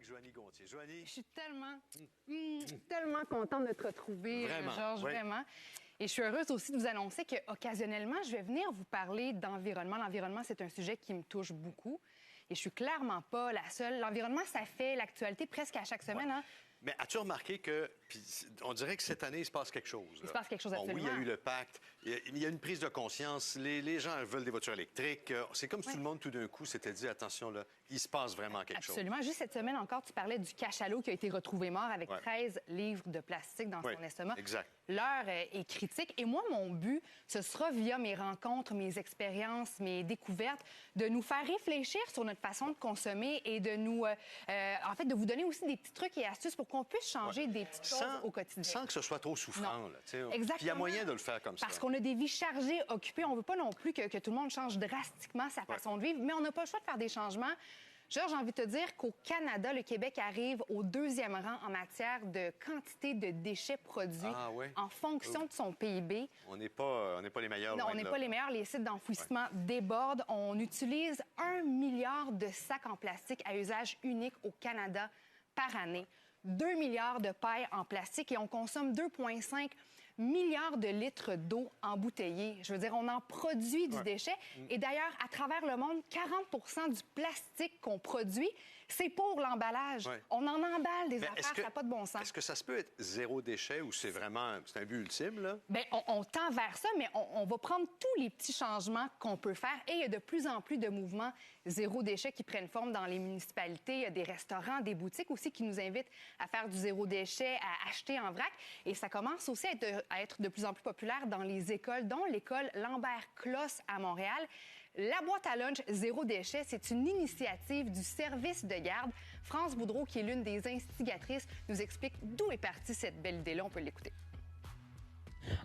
avec Joanie Gontier. Joanie? Je suis tellement contente de te retrouver, Georges, vraiment. Et je suis heureuse aussi de vous annoncer qu'occasionnellement, je vais venir vous parler d'environnement. L'environnement, c'est un sujet qui me touche beaucoup. Et je suis clairement pas la seule. L'environnement, ça fait l'actualité presque à chaque semaine. Hein? Mais as-tu remarqué que, on dirait que cette année, il se passe quelque chose? Il se passe quelque chose, absolument. Oui, il y a eu le pacte, il y a une prise de conscience, les gens veulent des voitures électriques. C'est comme si tout le monde, tout d'un coup, s'était dit, attention, là, il se passe vraiment quelque chose. Absolument. Juste cette semaine encore, tu parlais du cachalot qui a été retrouvé mort avec 13 livres de plastique dans son estomac. Exact. L'heure est critique. Et moi, mon but, ce sera via mes rencontres, mes expériences, mes découvertes, de nous faire réfléchir sur notre façon de consommer et de nous, en fait, de vous donner aussi des petits trucs et astuces pour qu'on puisse changer des petites choses au quotidien. Sans que ce soit trop souffrant. Là, exactement. Puis il y a moyen de le faire comme ça. Parce qu'on a des vies chargées, occupées. On ne veut pas non plus que tout le monde change drastiquement sa façon de vivre, mais on n'a pas le choix de faire des changements. Georges, j'ai envie de te dire qu'au Canada, le Québec arrive au 2e rang en matière de quantité de déchets produits en fonction de son PIB. On n'est pas les meilleurs. Non, on n'est pas les meilleurs. Les sites d'enfouissement débordent. On utilise 1 milliard de sacs en plastique à usage unique au Canada par année. 2 milliards de pailles en plastique et on consomme 2,5 milliards de litres d'eau embouteillée. Je veux dire, on en produit du déchet. Et d'ailleurs, à travers le monde, 40 du plastique qu'on produit, c'est pour l'emballage. On en emballe des affaires, ça n'a pas de bon sens. Est-ce que ça se peut être zéro déchet ou c'est vraiment un but ultime, là? Bien, on tend vers ça, mais on va prendre tous les petits changements qu'on peut faire. Et il y a de plus en plus de mouvements zéro déchet qui prennent forme dans les municipalités. Il y a des restaurants, des boutiques aussi qui nous invitent à faire du zéro déchet, à acheter en vrac. Et ça commence aussi à être de plus en plus populaire dans les écoles, dont l'école Lambert-Closse à Montréal. La boîte à lunch zéro déchet, c'est une initiative du service de garde. France Boudreau, qui est l'une des instigatrices, nous explique d'où est partie cette belle idée-là. On peut l'écouter.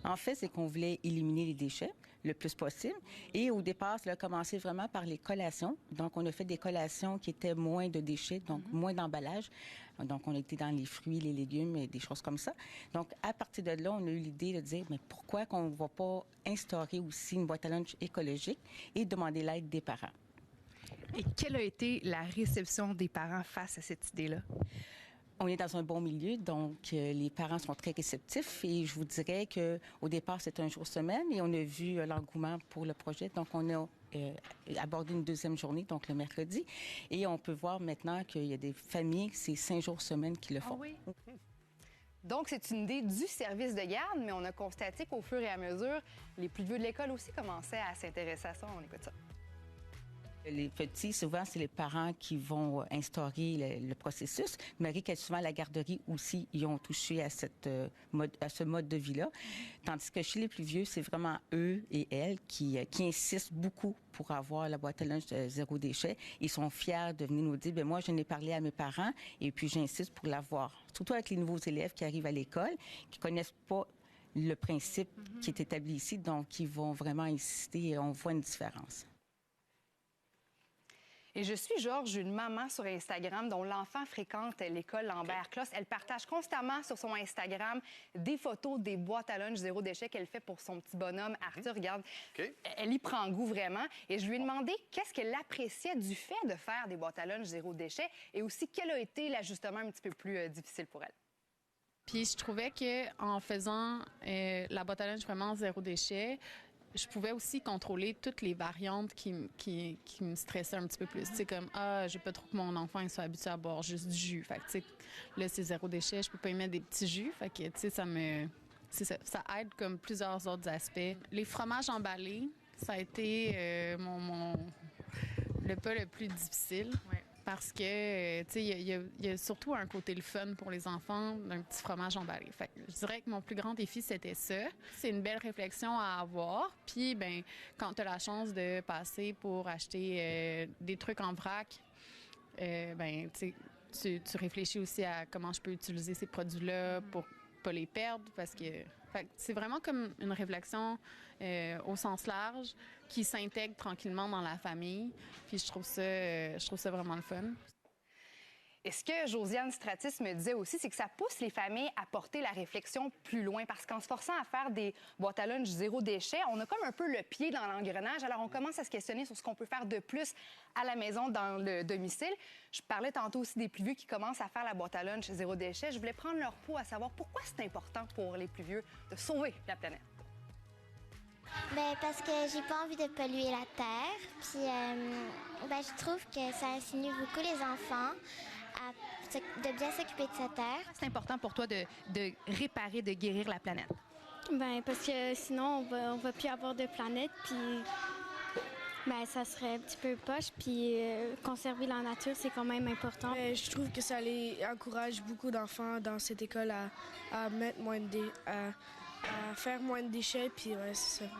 En fait, c'est qu'on voulait éliminer les déchets le plus possible. Et au départ, ça a commencé vraiment par les collations. Donc, on a fait des collations qui étaient moins de déchets, donc moins d'emballage. Donc, on était dans les fruits, les légumes et des choses comme ça. Donc, à partir de là, on a eu l'idée de dire, mais pourquoi qu'on ne va pas instaurer aussi une boîte à lunch écologique et demander l'aide des parents? Et quelle a été la réception des parents face à cette idée-là? On est dans un bon milieu, donc les parents sont très réceptifs et je vous dirais que au départ, c'est un jour semaine et on a vu l'engouement pour le projet. Donc, on a abordé une 2e journée, donc le mercredi. Et on peut voir maintenant qu'il y a des familles, c'est 5 jours semaine qui le font. Ah oui? Donc, c'est une idée du service de garde, mais on a constaté qu'au fur et à mesure, les plus vieux de l'école aussi commençaient à s'intéresser à ça. On écoute ça. Les petits, souvent, c'est les parents qui vont instaurer le processus. Malgré que souvent, la garderie aussi, ils ont touché à ce mode de vie-là. Tandis que chez les plus vieux, c'est vraiment eux et elles qui insistent beaucoup pour avoir la boîte à lunch de zéro déchet. Ils sont fiers de venir nous dire, bien, moi, je n'ai parlé à mes parents et puis j'insiste pour l'avoir. Surtout avec les nouveaux élèves qui arrivent à l'école, qui connaissent pas le principe qui est établi ici, donc ils vont vraiment insister et on voit une différence. Et je suis, Georges, une maman sur Instagram dont l'enfant fréquente l'école Lambert-Closse. Elle partage constamment sur son Instagram des photos des boîtes à lunch zéro déchet qu'elle fait pour son petit bonhomme Arthur. Regarde, elle y prend goût vraiment. Et je lui ai demandé qu'est-ce qu'elle appréciait du fait de faire des boîtes à lunch zéro déchet et aussi quel a été l'ajustement un petit peu plus difficile pour elle. Puis je trouvais qu'en faisant la boîte à lunch vraiment zéro déchet, je pouvais aussi contrôler toutes les variantes qui me stressaient un petit peu plus. Tu sais, comme, j'ai pas trop que mon enfant il soit habitué à boire juste du jus. Fait que, tu sais, là, c'est zéro déchet, je peux pas y mettre des petits jus. Fait que, tu sais, ça aide comme plusieurs autres aspects. Les fromages emballés, ça a été le pas le plus difficile. Ouais. Parce que, tu sais, il y a surtout un côté le fun pour les enfants d'un petit fromage emballé. Fait que je dirais que mon plus grand défi, c'était ça. C'est une belle réflexion à avoir. Puis, ben, quand tu as la chance de passer pour acheter des trucs en vrac, ben, tu réfléchis aussi à comment je peux utiliser ces produits-là pour pas les perdre parce que c'est vraiment comme une réflexion au sens large qui s'intègre tranquillement dans la famille. Puis je trouve ça vraiment le fun. Et ce que Josiane Stratis me disait aussi, c'est que ça pousse les familles à porter la réflexion plus loin. Parce qu'en se forçant à faire des boîtes à lunch zéro déchet, on a comme un peu le pied dans l'engrenage. Alors, on commence à se questionner sur ce qu'on peut faire de plus à la maison, dans le domicile. Je parlais tantôt aussi des plus vieux qui commencent à faire la boîte à lunch zéro déchet. Je voulais prendre leur pouls à savoir pourquoi c'est important pour les plus vieux de sauver la planète. Ben, parce que j'ai pas envie de polluer la terre. Puis, ben, je trouve que ça insinue beaucoup les enfants de bien s'occuper de sa terre. C'est important pour toi de réparer, de guérir la planète. Ben, parce que sinon, on va plus avoir de planète. Puis, ben, ça serait un petit peu poche. Puis, conserver la nature, c'est quand même important. Je trouve que ça les encourage beaucoup d'enfants dans cette école à mettre à faire moins de déchets, puis ouais, c'est ça.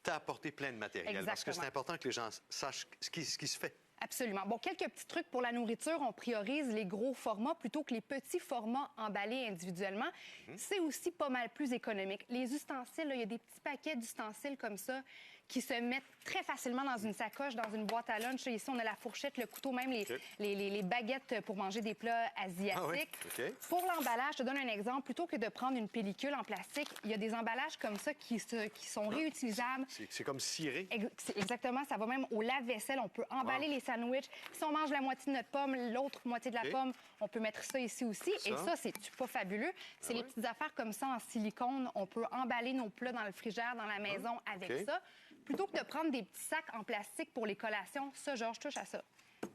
Tu as apporté plein de matériel. Exactement. Parce que c'est important que les gens sachent ce qui se fait. Absolument. Bon, quelques petits trucs pour la nourriture. On priorise les gros formats plutôt que les petits formats emballés individuellement. C'est aussi pas mal plus économique. Les ustensiles, il y a des petits paquets d'ustensiles comme ça qui se mettent très facilement dans une sacoche, dans une boîte à lunch. Ici, on a la fourchette, le couteau, même les baguettes pour manger des plats asiatiques. Ah oui? Okay. Pour l'emballage, je te donne un exemple. Plutôt que de prendre une pellicule en plastique, il y a des emballages comme ça qui sont réutilisables. C'est comme ciré. Exactement. Ça va même au lave-vaisselle. On peut emballer les sandwichs. Si on mange la moitié de notre pomme, l'autre moitié de la pomme, on peut mettre ça ici aussi. Et ça, c'est pas fabuleux. C'est les petites affaires comme ça en silicone. On peut emballer nos plats dans le frigidaire, dans la maison avec ça. Plutôt que de prendre des petits sacs en plastique pour les collations, ça, Georges, touche à ça.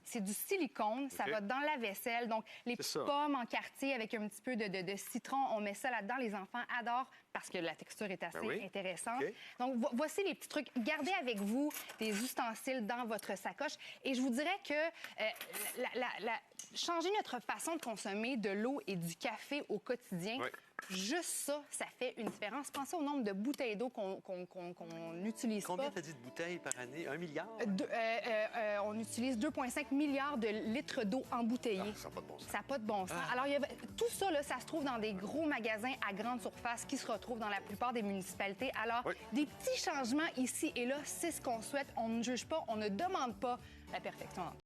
C'est du silicone, ça va dans la vaisselle. Donc, les petites pommes en quartier avec un petit peu de citron, on met ça là-dedans. Les enfants adorent parce que la texture est assez intéressante. Donc, voici les petits trucs. Gardez avec vous des ustensiles dans votre sacoche. Et je vous dirais que changer notre façon de consommer de l'eau et du café au quotidien, juste ça, ça fait une différence. Pensez au nombre de bouteilles d'eau qu'on utilise pas. Combien t'as dit de bouteilles par année? 1 milliard? On utilise 2,5 milliards de litres d'eau embouteillée. Ah, ça n'a pas de bon sens. Ça n'a pas de bon sens. Alors, tout ça, là, ça se trouve dans des gros magasins à grande surface qui se retrouvent dans la plupart des municipalités. Alors, des petits changements ici et là, c'est ce qu'on souhaite. On ne juge pas, on ne demande pas la perfection.